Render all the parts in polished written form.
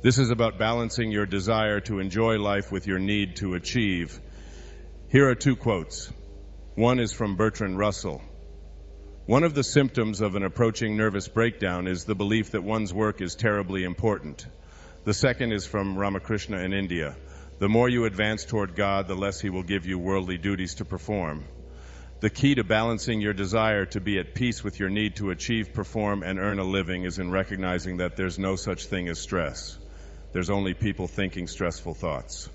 This is about balancing your desire to enjoy life with your need to achieve. Here are two quotes. One is from Bertrand Russell. One of the symptoms of an approaching nervous breakdown is the belief that one's work is terribly important. The second is from Ramakrishna in India. The more you advance toward God, the less He will give you worldly duties to perform. The key to balancing your desire to be at peace with your need to achieve, perform, and earn a living is in recognizing that there's no such thing as stress. There's only people thinking stressful thoughts.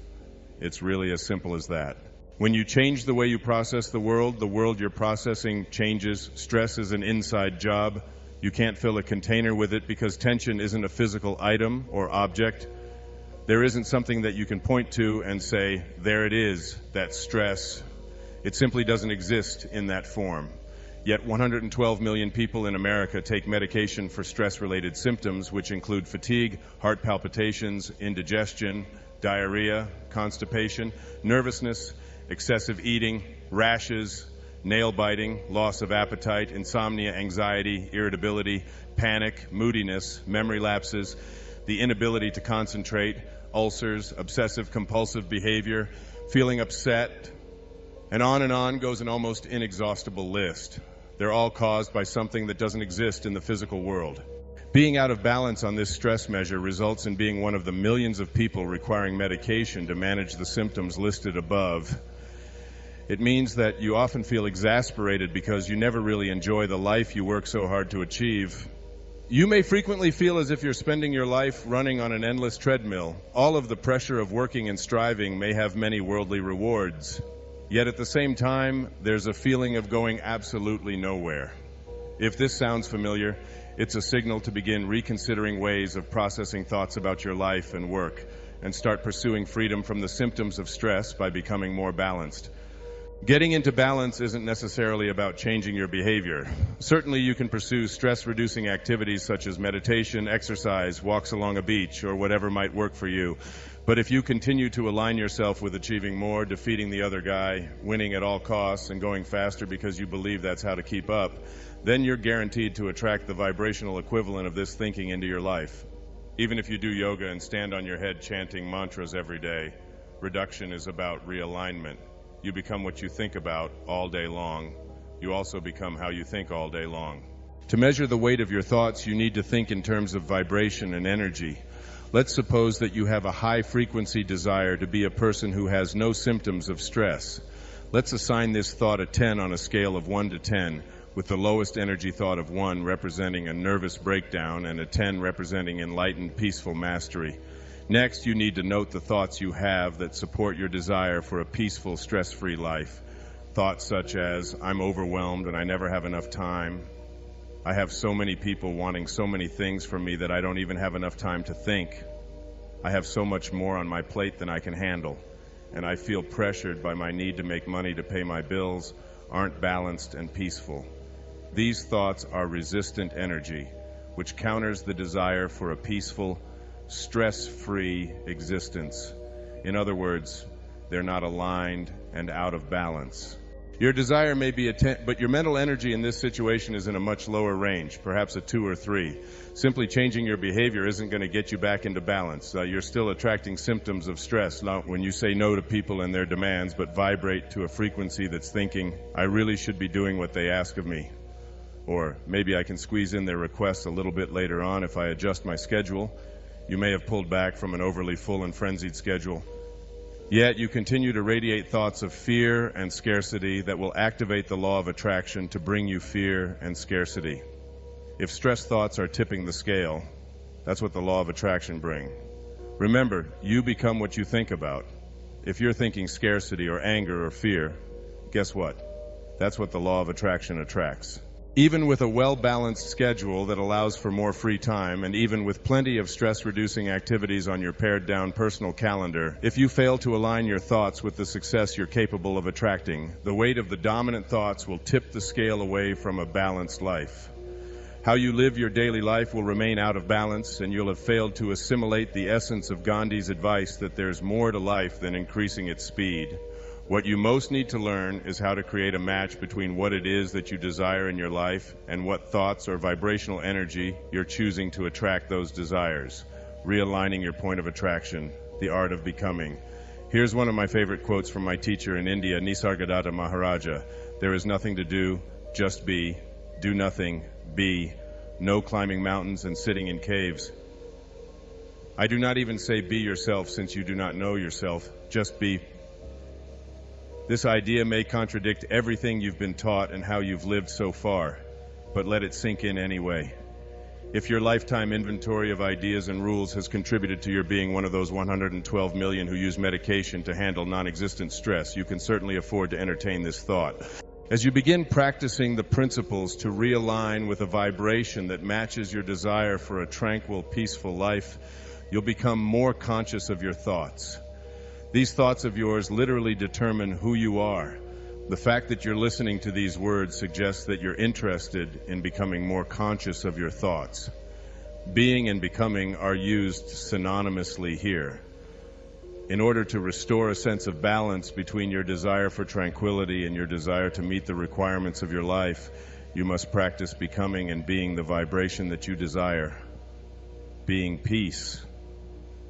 It's really as simple as that. When you change the way you process the world you're processing changes. Stress is an inside job. You can't fill a container with it because tension isn't a physical item or object. There isn't something that you can point to and say, there it is, that's stress. It simply doesn't exist in that form. Yet 112 million people in America take medication for stress-related symptoms, which include fatigue, heart palpitations, indigestion, diarrhea, constipation, nervousness, excessive eating, rashes, nail biting, loss of appetite, insomnia, anxiety, irritability, panic, moodiness, memory lapses, the inability to concentrate, ulcers, obsessive compulsive behavior, feeling upset, and on goes an almost inexhaustible list. They're all caused by something that doesn't exist in the physical world. Being out of balance on this stress measure results in being one of the millions of people requiring medication to manage the symptoms listed above. It means that you often feel exasperated because you never really enjoy the life you work so hard to achieve. You may frequently feel as if you're spending your life running on an endless treadmill. All of the pressure of working and striving may have many worldly rewards. Yet at the same time, there's a feeling of going absolutely nowhere. If this sounds familiar, it's a signal to begin reconsidering ways of processing thoughts about your life and work, and start pursuing freedom from the symptoms of stress by becoming more balanced. Getting into balance isn't necessarily about changing your behavior. Certainly you can pursue stress-reducing activities such as meditation, exercise, walks along a beach, or whatever might work for you. But if you continue to align yourself with achieving more, defeating the other guy, winning at all costs, and going faster because you believe that's how to keep up, then you're guaranteed to attract the vibrational equivalent of this thinking into your life. Even if you do yoga and stand on your head chanting mantras every day, reduction is about realignment. You become what you think about all day long. You also become how you think all day long. To measure the weight of your thoughts, you need to think in terms of vibration and energy. Let's suppose that you have a high-frequency desire to be a person who has no symptoms of stress. Let's assign this thought a 10 on a scale of 1 to 10, with the lowest energy thought of 1 representing a nervous breakdown and a 10 representing enlightened, peaceful mastery. Next, you need to note the thoughts you have that support your desire for a peaceful, stress-free life. Thoughts such as, I'm overwhelmed and I never have enough time. I have so many people wanting so many things from me that I don't even have enough time to think. I have so much more on my plate than I can handle, and I feel pressured by my need to make money to pay my bills, aren't balanced and peaceful. These thoughts are resistant energy, which counters the desire for a peaceful, stress-free existence. In other words, they're not aligned and out of balance. Your desire may be a 10, but your mental energy in this situation is in a much lower range, perhaps a 2 or 3. Simply changing your behavior isn't going to get you back into balance. You're still attracting symptoms of stress when you say no to people and their demands, but vibrate to a frequency that's thinking, I really should be doing what they ask of me. Or maybe I can squeeze in their requests a little bit later on if I adjust my schedule. You may have pulled back from an overly full and frenzied schedule. Yet you continue to radiate thoughts of fear and scarcity that will activate the law of attraction to bring you fear and scarcity. If stress thoughts are tipping the scale, that's what the law of attraction brings. Remember, you become what you think about. If you're thinking scarcity or anger or fear, guess what? That's what the law of attraction attracts. Even with a well-balanced schedule that allows for more free time, and even with plenty of stress-reducing activities on your pared-down personal calendar, if you fail to align your thoughts with the success you're capable of attracting, the weight of the dominant thoughts will tip the scale away from a balanced life. How you live your daily life will remain out of balance, and you'll have failed to assimilate the essence of Gandhi's advice that there's more to life than increasing its speed. What you most need to learn is how to create a match between what it is that you desire in your life and what thoughts or vibrational energy you're choosing to attract those desires. realigning your point of attraction, the art of becoming. Here's one of my favorite quotes from my teacher in India, Nisargadatta Maharaja. There is nothing to do, just be. Do nothing, be. No climbing mountains and sitting in caves. I do not even say be yourself, since you do not know yourself. Just be. This idea may contradict everything you've been taught and how you've lived so far, but let it sink in anyway. If your lifetime inventory of ideas and rules has contributed to your being one of those 112 million who use medication to handle non-existent stress, you can certainly afford to entertain this thought. As you begin practicing the principles to realign with a vibration that matches your desire for a tranquil, peaceful life, you'll become more conscious of your thoughts. These thoughts of yours literally determine who you are. The fact that you're listening to these words suggests that you're interested in becoming more conscious of your thoughts. Being and becoming are used synonymously here. In order to restore a sense of balance between your desire for tranquility and your desire to meet the requirements of your life, you must practice becoming and being the vibration that you desire. Being peace.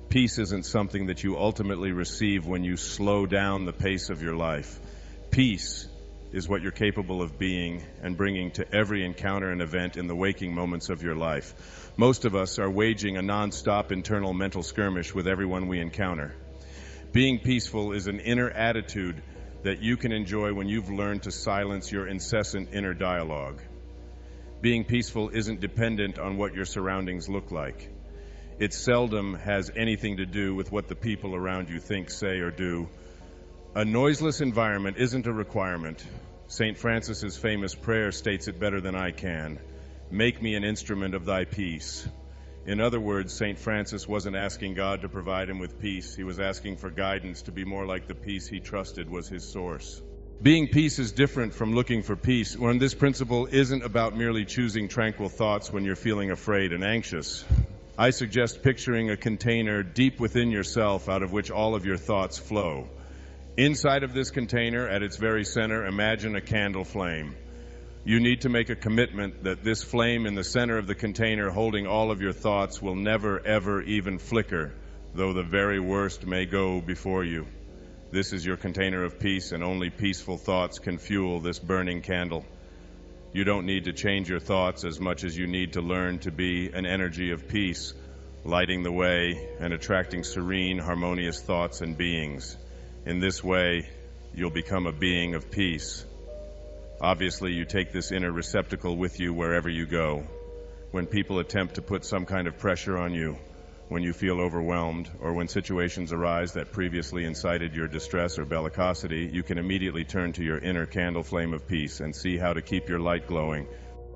Peace isn't something that you ultimately receive when you slow down the pace of your life. Peace is what you're capable of being and bringing to every encounter and event in the waking moments of your life. Most of us are waging a non-stop internal mental skirmish with everyone we encounter. Being peaceful is an inner attitude that you can enjoy when you've learned to silence your incessant inner dialogue. Being peaceful isn't dependent on what your surroundings look like. It seldom has anything to do with what the people around you think, say, or do. A noiseless environment isn't a requirement. St. Francis's famous prayer states it better than I can. Make me an instrument of thy peace. In other words, St. Francis wasn't asking God to provide him with peace. He was asking for guidance to be more like the peace he trusted was his source. Being peace is different from looking for peace, when this principle isn't about merely choosing tranquil thoughts when you're feeling afraid and anxious. I suggest picturing a container deep within yourself out of which all of your thoughts flow. Inside of this container, at its very center, imagine a candle flame. You need to make a commitment that this flame in the center of the container holding all of your thoughts will never, ever even flicker, though the very worst may go before you. This is your container of peace, and only peaceful thoughts can fuel this burning candle. You don't need to change your thoughts as much as you need to learn to be an energy of peace, lighting the way and attracting serene, harmonious thoughts and beings. In this way, you'll become a being of peace. Obviously, you take this inner receptacle with you wherever you go. When people attempt to put some kind of pressure on you, when you feel overwhelmed, or when situations arise that previously incited your distress or bellicosity, you can immediately turn to your inner candle flame of peace and see how to keep your light glowing.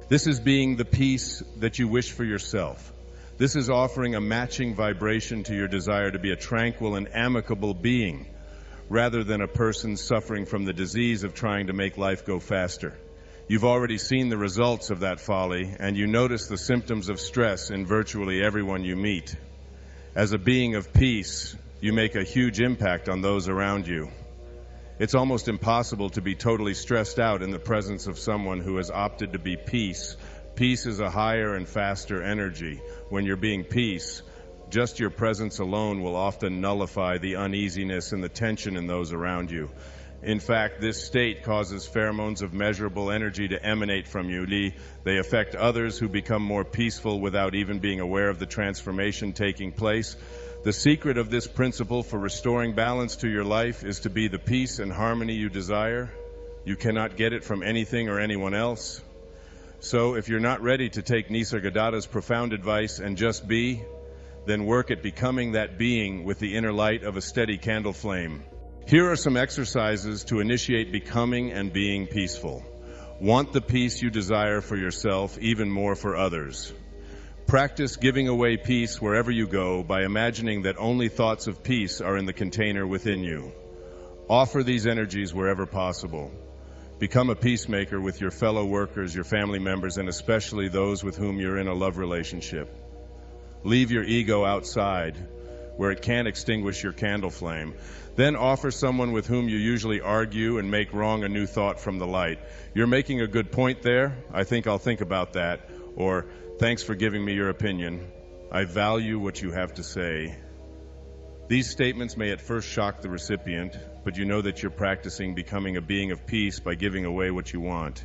This is being the peace that you wish for yourself. This is offering a matching vibration to your desire to be a tranquil and amicable being, rather than a person suffering from the disease of trying to make life go faster. You've already seen the results of that folly, and you notice the symptoms of stress in virtually everyone you meet. As a being of peace, you make a huge impact on those around you. It's almost impossible to be totally stressed out in the presence of someone who has opted to be peace. Peace is a higher and faster energy. When you're being peace, just your presence alone will often nullify the uneasiness and the tension in those around you. In fact, this state causes pheromones of measurable energy to emanate from you. They affect others who become more peaceful without even being aware of the transformation taking place. The secret of this principle for restoring balance to your life is to be the peace and harmony you desire. You cannot get it from anything or anyone else. So if you're not ready to take Nisargadatta's profound advice and just be, then work at becoming that being with the inner light of a steady candle flame. Here are some exercises to initiate becoming and being peaceful. Want the peace you desire for yourself, even more for others. Practice giving away peace wherever you go by imagining that only thoughts of peace are in the container within you. Offer these energies wherever possible. Become a peacemaker with your fellow workers, your family members, and especially those with whom you're in a love relationship. Leave your ego outside, where it can't extinguish your candle flame. Then offer someone with whom you usually argue and make wrong a new thought from the light. You're making a good point there. I think I'll think about that. Or, thanks for giving me your opinion. I value what you have to say. These statements may at first shock the recipient, but you know that you're practicing becoming a being of peace by giving away what you want.